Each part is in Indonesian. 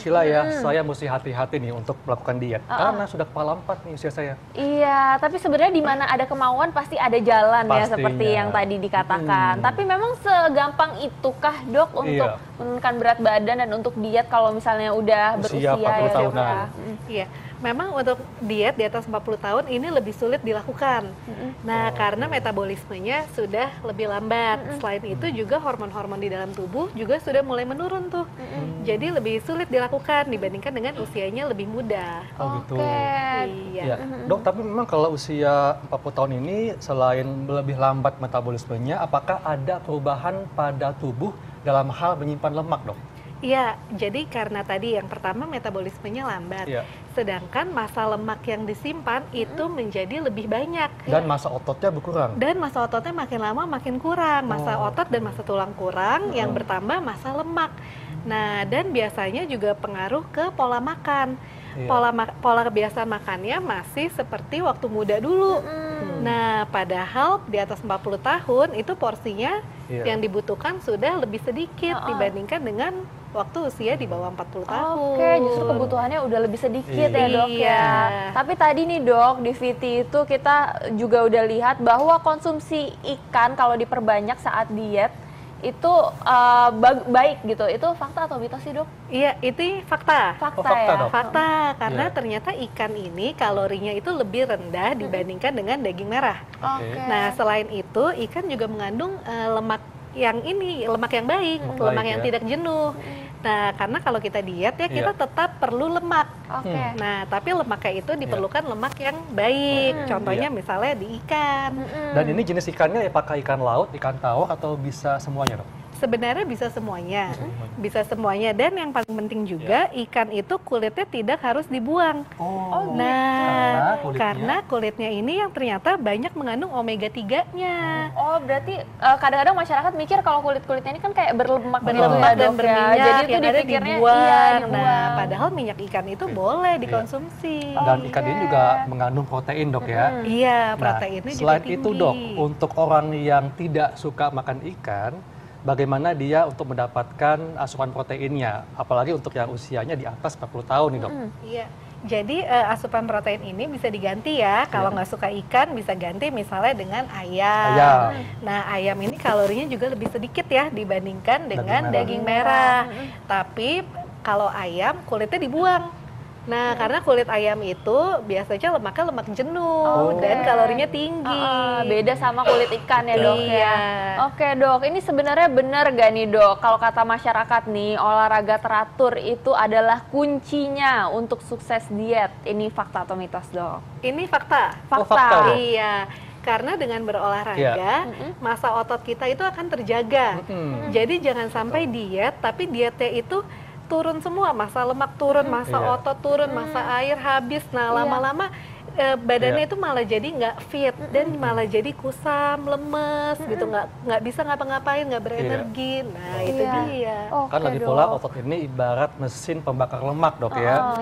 Sheila ya, saya mesti hati-hati nih untuk melakukan diet karena sudah kepala 4 nih usia saya. Iya, tapi sebenarnya di mana ada kemauan pasti ada jalan ya, Pastinya. seperti yang tadi dikatakan. Tapi memang segampang itukah dok untuk menurunkan berat badan dan untuk diet kalau misalnya udah Usia berusia 40 ya? tahunan. Iya, memang untuk diet di atas 40 tahun ini lebih sulit dilakukan. Nah, karena metabolismenya sudah lebih lambat. Selain itu juga hormon-hormon di dalam tubuh juga sudah mulai menurun tuh. Jadi lebih sulit dilakukan dibandingkan dengan usianya lebih muda. Oh gitu. Iya. Ya. Dok, tapi memang kalau usia 40 tahun ini selain lebih lambat metabolismenya, apakah ada perubahan pada tubuh dalam hal menyimpan lemak, dok? Iya, jadi karena tadi yang pertama metabolismenya lambat, sedangkan massa lemak yang disimpan itu menjadi lebih banyak. Dan massa ototnya berkurang. Dan massa ototnya makin lama makin kurang, massa otot dan massa tulang kurang, yang bertambah massa lemak. Nah, dan biasanya juga pengaruh ke pola makan. Pola kebiasaan makannya masih seperti waktu muda dulu. Nah, padahal di atas 40 tahun itu porsinya yang dibutuhkan sudah lebih sedikit dibandingkan dengan waktu usia di bawah 40 tahun. Oke, justru kebutuhannya udah lebih sedikit ya dok ya. Tapi tadi nih dok, di VT itu kita juga udah lihat bahwa konsumsi ikan kalau diperbanyak saat diet itu baik gitu. Itu fakta atau mitos sih dok? Iya, itu fakta. Fakta fakta, ya? dok. Fakta, karena ternyata ikan ini kalorinya itu lebih rendah dibandingkan dengan daging merah. Nah, selain itu ikan juga mengandung lemak yang baik, lemak yang tidak jenuh. Nah, karena kalau kita diet ya kita tetap perlu lemak. Nah, tapi lemaknya itu diperlukan lemak yang baik. Contohnya misalnya di ikan. Dan ini jenis ikannya apakah ikan laut, ikan tawar, atau bisa semuanya, dok? Sebenarnya bisa semuanya, bisa semuanya. Dan yang paling penting juga ikan itu kulitnya tidak harus dibuang. Nah, karena kulitnya ini yang ternyata banyak mengandung omega 3-nya. Oh, berarti kadang-kadang masyarakat mikir kalau kulit-kulitnya ini kan kayak berlemak dan ya, berminyak, jadi itu yang ada dipikirnya dibuang. dibuang. Nah, padahal minyak ikan itu boleh dikonsumsi. Dan ikan ini juga mengandung protein, dok ya? Iya, Nah, proteinnya juga selain tinggi. itu, dok, untuk orang yang tidak suka makan ikan, bagaimana dia untuk mendapatkan asupan proteinnya, apalagi untuk yang usianya di atas 40 tahun nih, dok? Iya, jadi asupan protein ini bisa diganti ya. Kalau nggak suka ikan bisa ganti misalnya dengan ayam. Nah, ayam ini kalorinya juga lebih sedikit ya dibandingkan dengan daging merah. Tapi kalau ayam kulitnya dibuang. Nah, karena kulit ayam itu biasanya lemaknya lemak jenuh dan kalorinya tinggi. Beda sama kulit ikan ya dok ya. Oke dok, ini sebenarnya benar gak nih dok? Kalau kata masyarakat nih, olahraga teratur itu adalah kuncinya untuk sukses diet. Ini fakta atau mitos dok? Ini fakta. Fakta. Iya. Karena dengan berolahraga, massa otot kita itu akan terjaga. Jadi jangan sampai diet, tapi dietnya itu turun semua, massa lemak turun, massa otot turun, massa air habis. Nah, lama-lama badannya itu malah jadi nggak fit dan malah jadi kusam, lemes gitu, nggak bisa ngapa-ngapain, nggak berenergi. Nah, itu dia. Kan lagi pula otot ini ibarat mesin pembakar lemak, dok ya.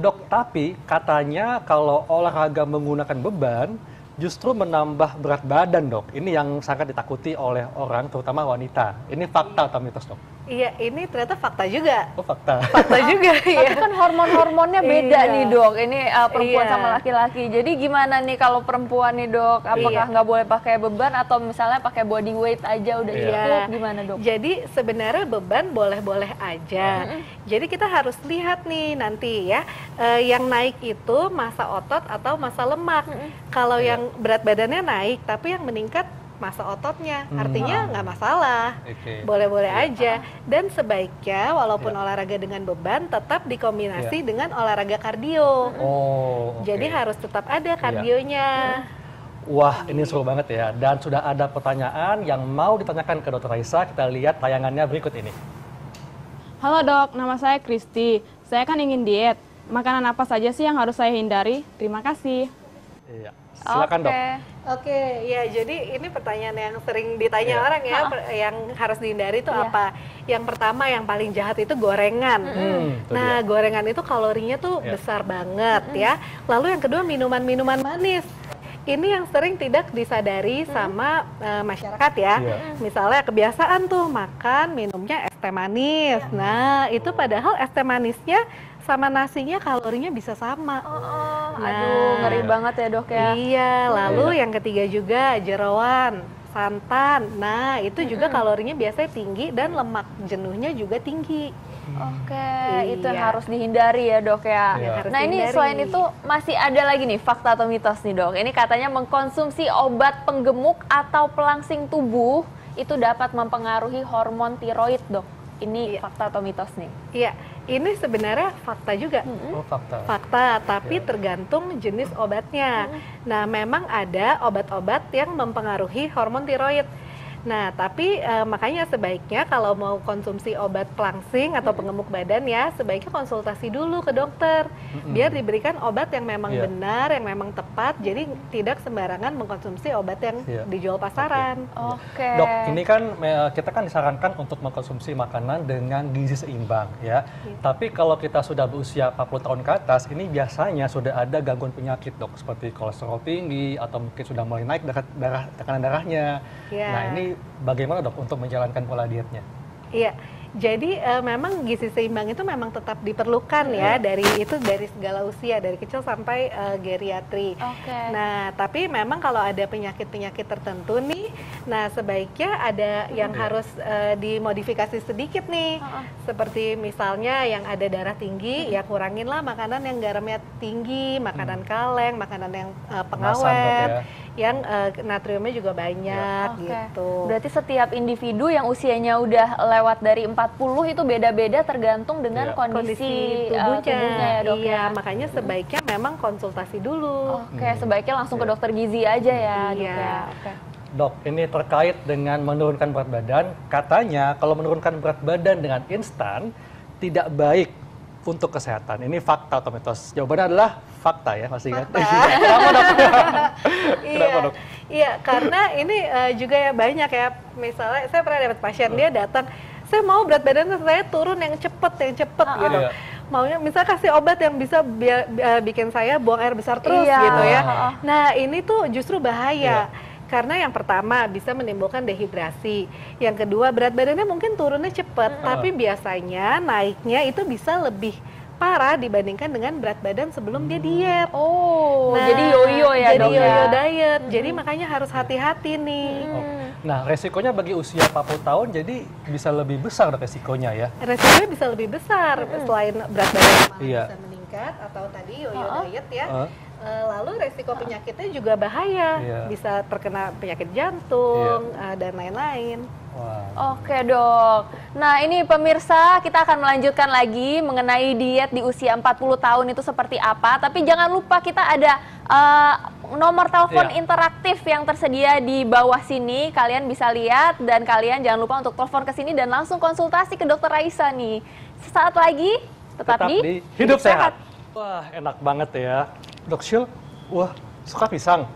Dok, tapi katanya kalau olahraga menggunakan beban justru menambah berat badan, dok. Ini yang sangat ditakuti oleh orang, terutama wanita. Ini fakta atau mitos, dok? Iya, ini ternyata fakta juga. Oh, fakta. Fakta juga, Tapi kan hormon-hormonnya beda nih dok. Ini perempuan sama laki-laki. Jadi gimana nih kalau perempuan nih dok? Apakah nggak boleh pakai beban atau misalnya pakai body weight aja udah cukup? Gimana dok? Jadi sebenarnya beban boleh-boleh aja. Jadi kita harus lihat nih nanti ya, yang naik itu massa otot atau massa lemak. Kalau yang berat badannya naik, tapi yang meningkat massa ototnya, artinya nggak masalah, boleh-boleh aja. Dan sebaiknya walaupun olahraga dengan beban tetap dikombinasi dengan olahraga kardio. Jadi harus tetap ada kardionya. Wah, ini seru banget ya. Dan sudah ada pertanyaan yang mau ditanyakan ke Dr. Raisa. Kita lihat tayangannya berikut ini. Halo dok, nama saya Kristi. Saya kan ingin diet. Makanan apa saja sih yang harus saya hindari? Terima kasih. Iya. Silakan dok. Oke, ya jadi ini pertanyaan yang sering ditanya orang ya, yang harus dihindari itu apa? Yang pertama yang paling jahat itu gorengan. Nah, gorengan itu kalorinya tuh besar banget ya. Lalu yang kedua minuman-minuman manis. ini yang sering tidak disadari sama masyarakat ya. Misalnya kebiasaan tuh makan minumnya es teh manis. Nah, itu padahal es teh manisnya sama nasinya kalorinya bisa sama. Aduh, ngeri banget ya dok ya. Iya, lalu yang ketiga juga jeroan, santan. Nah, itu juga kalorinya biasanya tinggi dan lemak jenuhnya juga tinggi. Oke, itu yang harus dihindari ya dok ya. Nah ini selain itu masih ada lagi nih fakta atau mitos nih dok. Ini katanya mengkonsumsi obat penggemuk atau pelangsing tubuh itu dapat mempengaruhi hormon tiroid dok. Ini fakta atau mitos nih? Iya, ini sebenarnya fakta juga. Oh, fakta. Fakta, tapi tergantung jenis obatnya. Nah, memang ada obat-obat yang mempengaruhi hormon tiroid. Nah, tapi makanya sebaiknya kalau mau konsumsi obat pelangsing atau penggemuk badan ya, sebaiknya konsultasi dulu ke dokter. Biar diberikan obat yang memang benar, yang memang tepat, jadi tidak sembarangan mengkonsumsi obat yang dijual pasaran. Dok, ini kan kita kan disarankan untuk mengkonsumsi makanan dengan gizi seimbang ya. Tapi kalau kita sudah berusia 40 tahun ke atas, ini biasanya sudah ada gangguan penyakit dok, seperti kolesterol tinggi atau mungkin sudah mulai naik tekanan darahnya. Nah, ini bagaimana dok untuk menjalankan pola dietnya? Iya, jadi memang gizi seimbang itu memang tetap diperlukan ya dari segala usia, dari kecil sampai geriatri. Nah, tapi memang kalau ada penyakit-penyakit tertentu nih, nah sebaiknya ada yang harus dimodifikasi sedikit nih. Seperti misalnya yang ada darah tinggi, ya kuranginlah makanan yang garamnya tinggi, makanan kaleng, makanan yang pengawet. Yang natriumnya juga banyak gitu. Berarti setiap individu yang usianya udah lewat dari 40 itu beda-beda tergantung dengan kondisi tubuhnya ya dok ya. Makanya sebaiknya memang konsultasi dulu. Sebaiknya langsung ke dokter gizi aja ya dok ya. Dok, ini terkait dengan menurunkan berat badan. Katanya kalau menurunkan berat badan dengan instan tidak baik untuk kesehatan. Ini fakta atau mitos? Jawabannya adalah fakta ya, masih ingat? Kenapa dok? Kenapa dok? Iya, karena ini juga ya banyak ya. Misalnya saya pernah dapat pasien, dia datang, saya mau berat badan saya turun yang cepet gitu. Maunya misalnya kasih obat yang bisa bikin saya buang air besar terus gitu ya. Nah ini tuh justru bahaya. Karena yang pertama bisa menimbulkan dehidrasi, yang kedua berat badannya mungkin turunnya cepat, tapi biasanya naiknya itu bisa lebih parah dibandingkan dengan berat badan sebelum dia diet. Jadi yoyo ya dok. Jadi yoyo diet, jadi makanya harus hati-hati nih. Nah, resikonya bagi usia 40 tahun jadi bisa lebih besar dok resikonya ya? Resikonya bisa lebih besar, selain berat badan bisa meningkat atau tadi yoyo diet ya. Lalu resiko penyakitnya juga bahaya, bisa terkena penyakit jantung dan lain-lain. Oke dok, nah ini pemirsa kita akan melanjutkan lagi mengenai diet di usia 40 tahun itu seperti apa. Tapi jangan lupa kita ada nomor telepon interaktif yang tersedia di bawah sini. Kalian bisa lihat dan kalian jangan lupa untuk telepon ke sini dan langsung konsultasi ke dokter Raisa nih. Sesaat lagi tetap di Hidup Sehat. Wah enak banget ya. Dok Syul, wah suka pisang?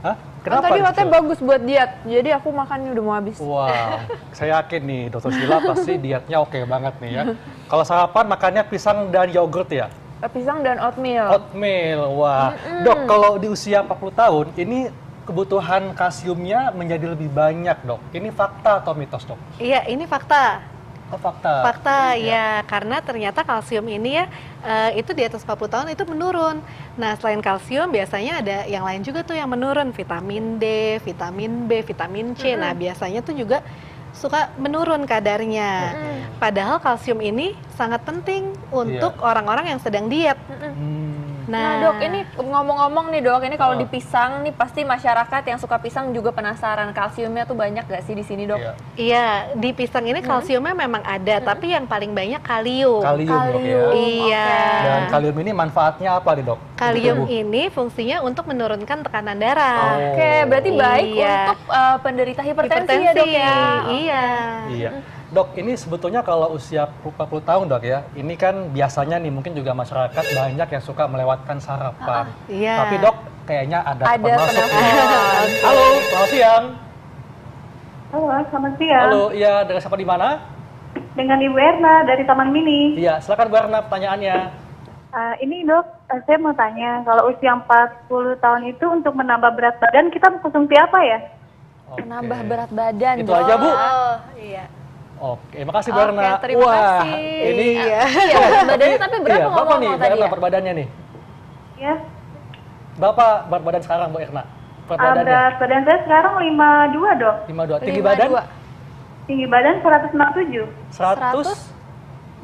Hah? Kenapa? Kan tadi katanya bagus buat diet, jadi aku makannya udah mau habis. Wah, saya yakin nih Dokter Sheila pasti dietnya oke banget nih ya. Kalau sarapan makannya pisang dan yogurt ya? Pisang dan oatmeal. Oatmeal, wah. Dok, kalau di usia 40 tahun, ini kebutuhan kalsiumnya menjadi lebih banyak dok. Ini fakta atau mitos dok? Iya, ini fakta. Fakta. Fakta ya, karena ternyata kalsium ini ya itu di atas 40 tahun itu menurun. Nah selain kalsium biasanya ada yang lain juga tuh yang menurun, vitamin D, vitamin B, vitamin C. Nah biasanya tuh juga suka menurun kadarnya. Padahal kalsium ini sangat penting untuk orang-orang yang sedang diet. Nah dok, ini ngomong-ngomong nih dok, ini kalau di pisang nih pasti masyarakat yang suka pisang juga penasaran kalsiumnya tuh banyak gak sih di sini dok? Iya, di pisang ini kalsiumnya memang ada, tapi yang paling banyak kalium. Kalium ya? Iya. Dan kalium ini manfaatnya apa nih dok? Kalium ini fungsinya untuk menurunkan tekanan darah. Oke, berarti baik untuk penderita hipertensi ya dok ya? Iya. Dok, ini sebetulnya kalau usia 40 tahun dok ya, ini kan biasanya nih mungkin juga masyarakat banyak yang suka melewatkan sarapan. Tapi dok, kayaknya ada masuk. Halo, selamat siang. Halo, selamat siang. Halo, iya dengan siapa di mana? Dengan Ibu Erna dari Taman Mini. Iya, silakan Bu Erna pertanyaannya. Ini dok, saya mau tanya, kalau usia 40 tahun itu untuk menambah berat badan kita konsumsi apa ya? Oke. Menambah berat badan. Itu Dok. aja, Bu. Oh, iya. Oke, makasih Bu Oke, Erna. terima kasih. Ini Iya, berat badannya tapi berapa iya, berapa nih ngomong Bu tadi Erna ya? berat badannya nih? Ya, Berapa berat badan sekarang Bu Erna? Berat badannya? berat badan saya sekarang 52 dok. 52. Tinggi badan? 52. Tinggi badan 167. 100?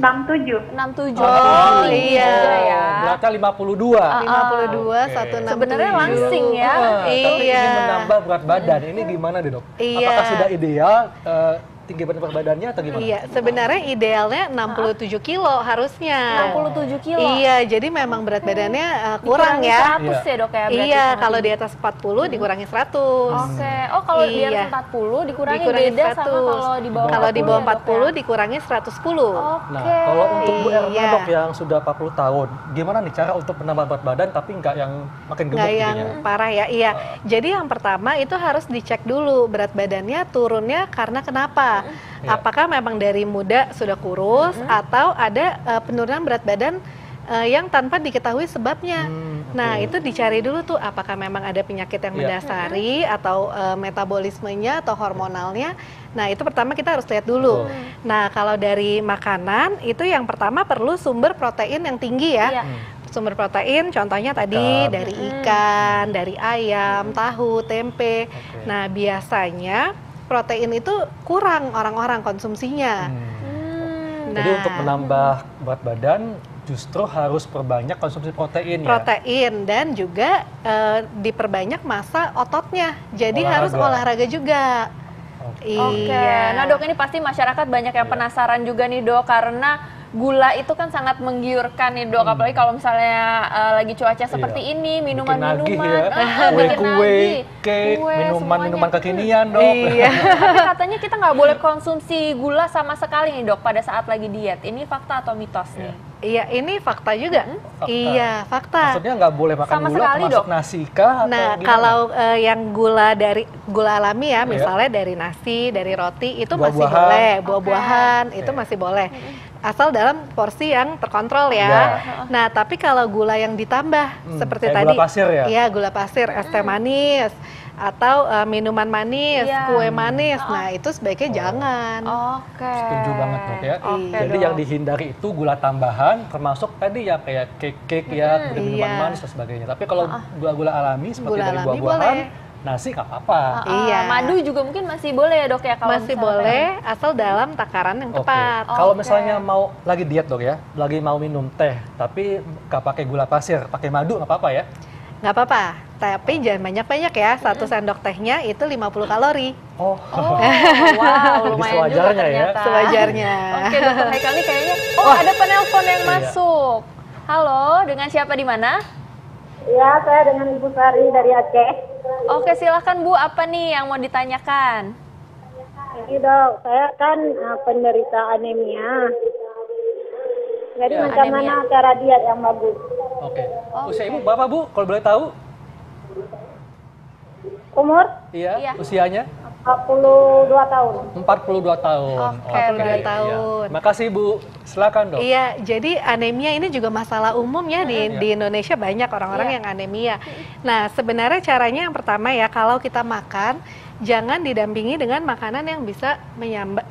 67. 67. Oh, Tinggi iya. juga ya. Beratnya 52. 52, Oke. 167. Sebenarnya langsing ya. Tapi Iya. ingin menambah berat badan. Ini gimana deh dok? Iya. Apakah sudah ideal tinggi berat badannya atau gimana? Iya, sebenarnya idealnya 67 kilo harusnya. 67 kilo. Iya, jadi memang berat badannya kurang Dikurangi ya. 100 ya dok ya berarti Iya, sama kalau tinggi. di atas 40 dikurangi 100. Oke. Oh kalau di atas Iya. 40 dikurangi Dikurangi beda sama 100. kalau di bawah 40. Kalau di bawah ya, Dok, 40 ya? dikurangi 110. Oke. Nah, kalau untuk Bu Erna Iya. dok yang sudah 40 tahun, gimana nih cara untuk menambah berat badan tapi nggak yang makin gemuk Nggak yang jadinya? parah ya, iya. Jadi yang pertama itu harus dicek dulu berat badannya turunnya karena kenapa? Iya. Apakah memang dari muda sudah kurus atau ada penurunan berat badan yang tanpa diketahui sebabnya? Nah, itu dicari dulu tuh apakah memang ada penyakit yang Iya. mendasari atau metabolismenya atau hormonalnya. Nah, itu pertama kita harus lihat dulu. Betul. Nah, kalau dari makanan itu yang pertama perlu sumber protein yang tinggi ya. Iya. Sumber protein contohnya tadi Ikan. dari ikan, dari ayam, tahu, tempe. Oke. Nah, biasanya protein itu kurang orang-orang konsumsinya. Jadi Nah. untuk menambah berat badan justru harus perbanyak konsumsi protein ya. Protein dan juga diperbanyak massa ototnya. Jadi harus olahraga juga. Oke. Iya. Nah dok ini pasti masyarakat banyak yang penasaran juga nih dok karena gula itu kan sangat menggiurkan nih dok, apalagi kalau misalnya lagi cuaca seperti ini, minuman-minuman, Bikin nagih ya. bikin Kue-kue, nagih. cake, Kue, minuman-minuman semuanya. kekinian dok. Iya. Tapi katanya kita nggak boleh konsumsi gula sama sekali nih dok pada saat lagi diet. Ini fakta atau mitos nih? Iya, ini fakta juga. Fakta. Iya, fakta. Maksudnya nggak boleh makan Sama gula sekali, termasuk Dok. nasi kah? Atau Nah, gimana? kalau yang gula alami ya, Iya. misalnya dari nasi, dari roti, itu masih Buah-buahan. boleh. Buah-buahan itu Oke. masih boleh. Asal dalam porsi yang terkontrol ya. Iya. Nah, tapi kalau gula yang ditambah seperti kayak tadi, gula pasir ya? Iya, gula pasir, es teh manis, atau minuman manis, Iya. kue manis. Nah, itu sebaiknya jangan. Oke. Setuju banget dok ya. Oke, Jadi Dok. yang dihindari itu gula tambahan, termasuk tadi ya kayak cake-cake ya, kemudian minuman Iya. manis dan sebagainya. Tapi kalau gula-gula alami seperti Gula dari alami buah-buahan, boleh. nasi nggak apa-apa. Iya. Madu juga mungkin masih boleh ya dok ya kalau Masih misalnya- boleh, asal dalam takaran yang Oke. tepat. Kalau Oke. misalnya mau lagi diet dok ya, lagi mau minum teh, tapi nggak pakai gula pasir, pakai madu nggak apa-apa ya? Nggak apa-apa, tapi jangan banyak-banyak ya. 1 sendok tehnya itu 50 kalori. Oh, Oh, wow, Jadi lumayan juga sewajarnya ya. ternyata. Sewajarnya. Oke, dokter Haikal nih kayaknya. Oh, ada penelpon yang masuk. Halo, dengan siapa di mana? Ya, saya dengan Ibu Sari dari Aceh. Oke, silahkan Bu, apa nih yang mau ditanyakan? Ini dok, saya kan penderita anemia. Jadi Ya. macam Anemia. mana cara diet yang bagus? oke. Usia ibu berapa bu? Kalau boleh tahu? Umur Iya. Iya. Usianya? 42 tahun. 42 tahun. Oke, 42 iya. tahun. Makasih Bu. Silakan dok. Iya, jadi anemia ini juga masalah umum ya di Indonesia, banyak orang-orang Iya. yang anemia. Nah, sebenarnya caranya yang pertama ya, kalau kita makan jangan didampingi dengan makanan yang bisa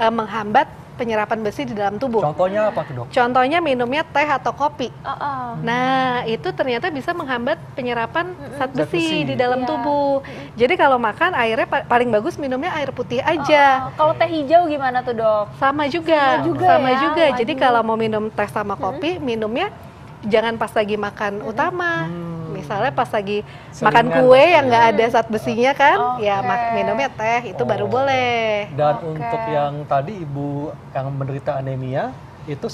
menghambat penyerapan besi di dalam tubuh. Contohnya apa tuh dok? Contohnya minumnya teh atau kopi. Oh. Nah, itu ternyata bisa menghambat penyerapan zat Zat besi. besi di dalam Iya. tubuh. Jadi kalau makan airnya paling bagus minumnya air putih aja. Kalau teh hijau gimana tuh dok? Sama juga. Sama juga ya? Jadi Waduh. kalau mau minum teh sama kopi, minumnya jangan pas lagi makan utama. Misalnya pas lagi makan Selingan kue pasti yang ya. nggak ada zat besinya kan, ya Oke. minumnya teh itu baru Oh. boleh. Dan Oke. untuk yang tadi ibu yang menderita anemia itu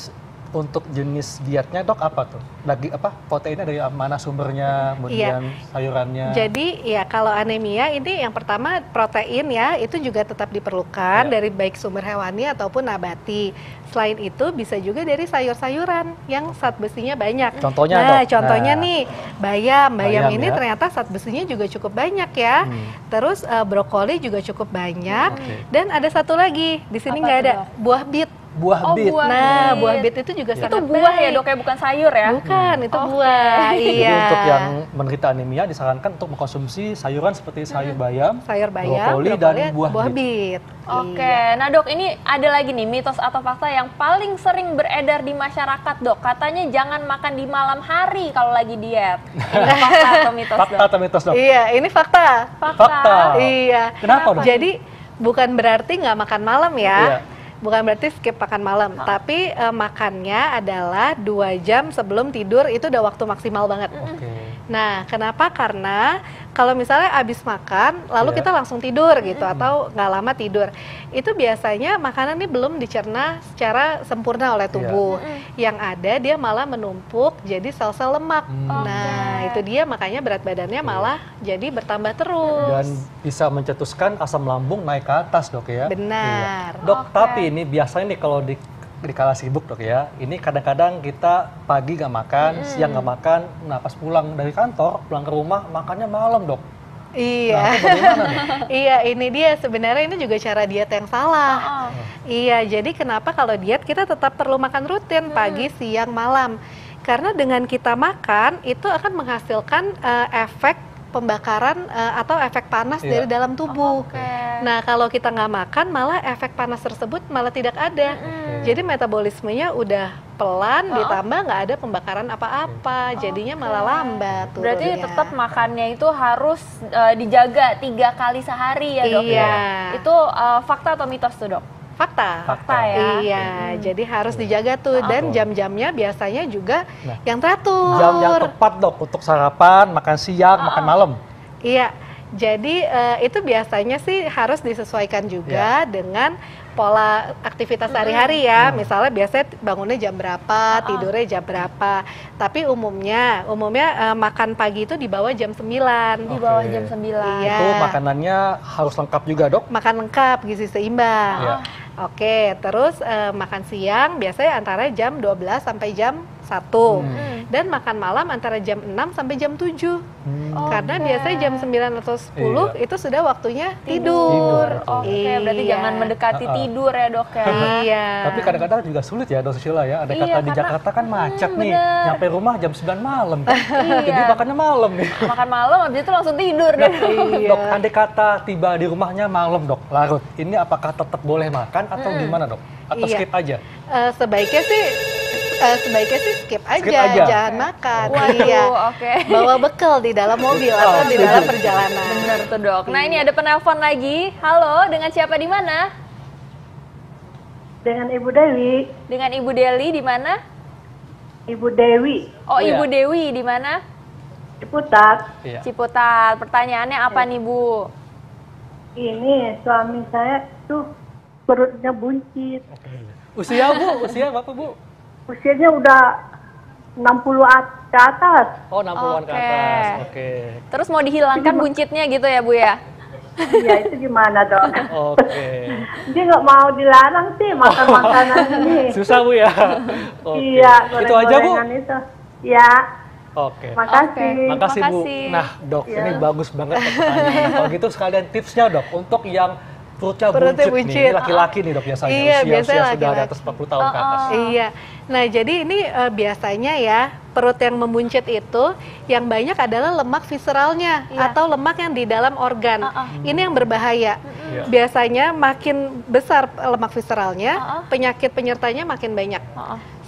untuk jenis dietnya dok apa tuh? Lagi apa? Proteinnya dari mana sumbernya? Kemudian sayurannya. Jadi ya kalau anemia ini yang pertama protein ya itu juga tetap diperlukan Ya. dari baik sumber hewani ataupun nabati. Selain itu bisa juga dari sayur-sayuran yang zat besinya banyak. Contohnya, nah, Dok? contohnya Nah. nih bayam Bayam, ini ya. ternyata zat besinya juga cukup banyak ya. Terus brokoli juga cukup banyak. Oke. Dan ada satu lagi di sini Apa nggak tuh, ada Dok? buah bit. Buah bit. buah Nah, bit. buah bit itu juga Itu sangat buah ya baik. dok ya, bukan sayur ya? Bukan, itu Oke. buah. Jadi Iya. untuk yang menderita anemia disarankan untuk mengkonsumsi sayuran seperti sayur bayam, sayur bayam, brokoli, dan buah bit. bit. Oke, Iya. nah dok, ini ada lagi nih mitos atau fakta yang paling sering beredar di masyarakat dok. Katanya jangan makan di malam hari kalau lagi diet. Ini fakta atau mitos Fakta dok? atau mitos dok? Iya, ini fakta. Fakta. Iya. Kenapa dok? Jadi bukan berarti nggak makan malam ya. Iya. Bukan berarti skip makan malam, tapi makannya adalah 2 jam sebelum tidur, itu udah waktu maksimal banget. Oke. Nah, kenapa? Karena kalau misalnya abis makan, lalu Iya. kita langsung tidur gitu, atau nggak lama tidur, itu biasanya makanan ini belum dicerna secara sempurna oleh tubuh. Yang ada dia malah menumpuk jadi sel-sel lemak. Nah, itu dia makanya berat badannya malah jadi bertambah terus. Dan bisa mencetuskan asam lambung naik ke atas dok ya. Benar. Iya. Dok, Oke. tapi ini biasanya nih kalau di kala sibuk dok ya, ini kadang-kadang kita pagi nggak makan, siang nggak makan, nah pas pulang dari kantor, pulang ke rumah makannya malam dok. Iya. Nah, itu bagaimana nih? Iya, ini dia sebenarnya ini juga cara diet yang salah. Iya, jadi kenapa kalau diet kita tetap perlu makan rutin pagi, siang, malam. Karena dengan kita makan itu akan menghasilkan efek pembakaran atau efek panas Iya. dari dalam tubuh. Oke. Nah, kalau kita nggak makan malah efek panas tersebut malah tidak ada. Jadi metabolismenya udah pelan, ditambah nggak ada pembakaran apa-apa, jadinya malah lambat Berarti turunnya. tetap makannya itu harus dijaga 3 kali sehari ya dok? Iya. Itu fakta atau mitos tuh dok? Fakta. Fakta ya? Iya, jadi harus dijaga tuh, dan jam-jamnya biasanya juga Nah, yang teratur. Jam yang tepat dok untuk sarapan, makan siang, makan malam. Iya, jadi itu biasanya sih harus disesuaikan juga dengan pola aktivitas sehari-hari ya. Misalnya biasanya bangunnya jam berapa, tidurnya jam berapa. Tapi umumnya makan pagi itu di bawah jam 9. Di bawah Oke. jam 9. Iya. Itu makanannya harus lengkap juga dok. Makan lengkap, gizi seimbang. Iya. Oke, terus makan siang biasanya antara jam 12 sampai jam 1. Dan makan malam antara jam 6 sampai jam 7. Karena biasanya jam 9 atau 10 itu sudah waktunya tidur. Oke, berarti Iya. jangan mendekati tidur ya dok ya? Iya. Tapi kadang-kadang juga sulit ya dok Sheila ya. Ada Iya, kata di karena- Jakarta kan macet nih, bener. nyampe rumah jam 9 malam. Iya. Jadi makannya malam nih. Makan malam habis itu langsung tidur deh. Iya. Dok, andai kata tiba di rumahnya malam dok, larut. Ini apakah tetap boleh makan atau gimana dok? Atau Iya. skip aja? Sebaiknya sih skip aja, Skip aja. jangan makan. Waduh, Iya. oke. Bawa bekal di dalam mobil atau di dalam perjalanan. Bener tuh dok. Nah ini ada penelpon lagi. Halo, dengan siapa di mana? Dengan Ibu Dewi. Dengan Ibu Deli di mana? Ibu Dewi. Oh, Iya. Ibu Dewi di mana? Ciputat. Iya. Ciputat. Pertanyaannya apa nih Bu? Ini suami saya tuh perutnya buncit. Usia bu, usia berapa bu? Usianya udah 60 ke atas. Oh 60-an ke Oke. atas, oke. Terus mau dihilangkan buncitnya gitu ya Bu ya? Iya, itu gimana dok? Oke. Dia nggak mau dilarang sih makan makanan ini. Susah bu ya? Oke. Iya, Itu aja bu? goreng-gorengan itu. Ya, Oke. makasih. Makasih bu. Makasih. Nah dok, Iya. ini bagus banget pertanyaannya. Kalau gitu sekalian tipsnya dok, untuk yang perutnya Perutnya buncit nih. buncit. Ini laki-laki nih dok biasanya. Iya, biasanya Usia sudah di laki-laki. atas 40 tahun ke atas. Iya. Nah, jadi ini biasanya ya, perut yang membuncit itu yang banyak adalah lemak visceralnya atau lemak yang di dalam organ. Ini yang berbahaya. Iya. Biasanya makin besar lemak visceralnya, penyakit penyertanya makin banyak.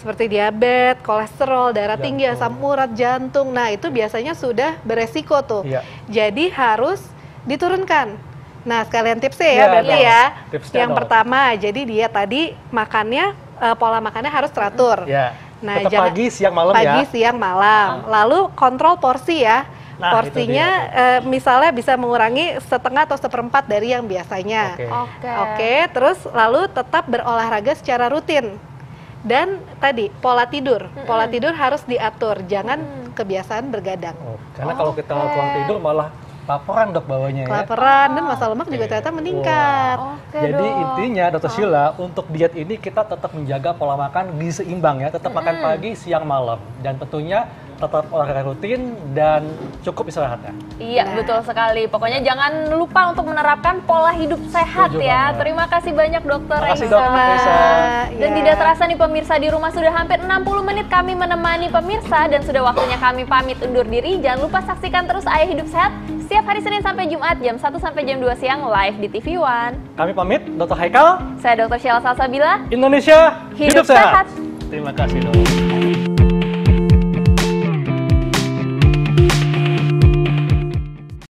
Seperti diabetes, kolesterol, darah tinggi, asam urat, jantung. Nah, itu biasanya sudah beresiko tuh. Iya. Jadi harus diturunkan. Nah, sekalian tipsnya ya Iya, berarti dong. ya. Tipsnya Yang dong. pertama, jadi dia tadi makannya pola makannya harus teratur. Ya. Nah, Tetap jangan- pagi, siang, malam Pagi, ya. siang, malam. Lalu kontrol porsi ya. Nah, Porsinya misalnya bisa mengurangi setengah atau seperempat dari yang biasanya. Oke. Oke. Oke, terus lalu tetap berolahraga secara rutin. Dan tadi pola tidur harus diatur, jangan kebiasaan bergadang. Oh, karena kalau kita kurang tidur malah laporan dok bawahnya ya. Kelaparan dan masa lemak juga ternyata meningkat. Oke, Jadi Dok. intinya Dr. Sheila, untuk diet ini kita tetap menjaga pola makan gizi seimbang ya, tetap makan pagi, siang, malam. Dan tentunya tetap olahraga rutin dan cukup istirahat ya. Iya, betul sekali. Pokoknya jangan lupa untuk menerapkan pola hidup sehat Setuju ya. banget. Terima kasih banyak Dokter Terima kasih, Reza. Dok Reza. Dan Ya. tidak terasa nih pemirsa, di rumah sudah hampir 60 menit kami menemani pemirsa dan sudah waktunya kami pamit undur diri. Jangan lupa saksikan terus Ayah Hidup Sehat setiap hari Senin sampai Jumat jam 1 sampai jam 2 siang live di TV One. Kami pamit, Dr. Haikal, Saya Dr. Sheila Salsabila. Indonesia Hidup sehat. Terima kasih, Dok.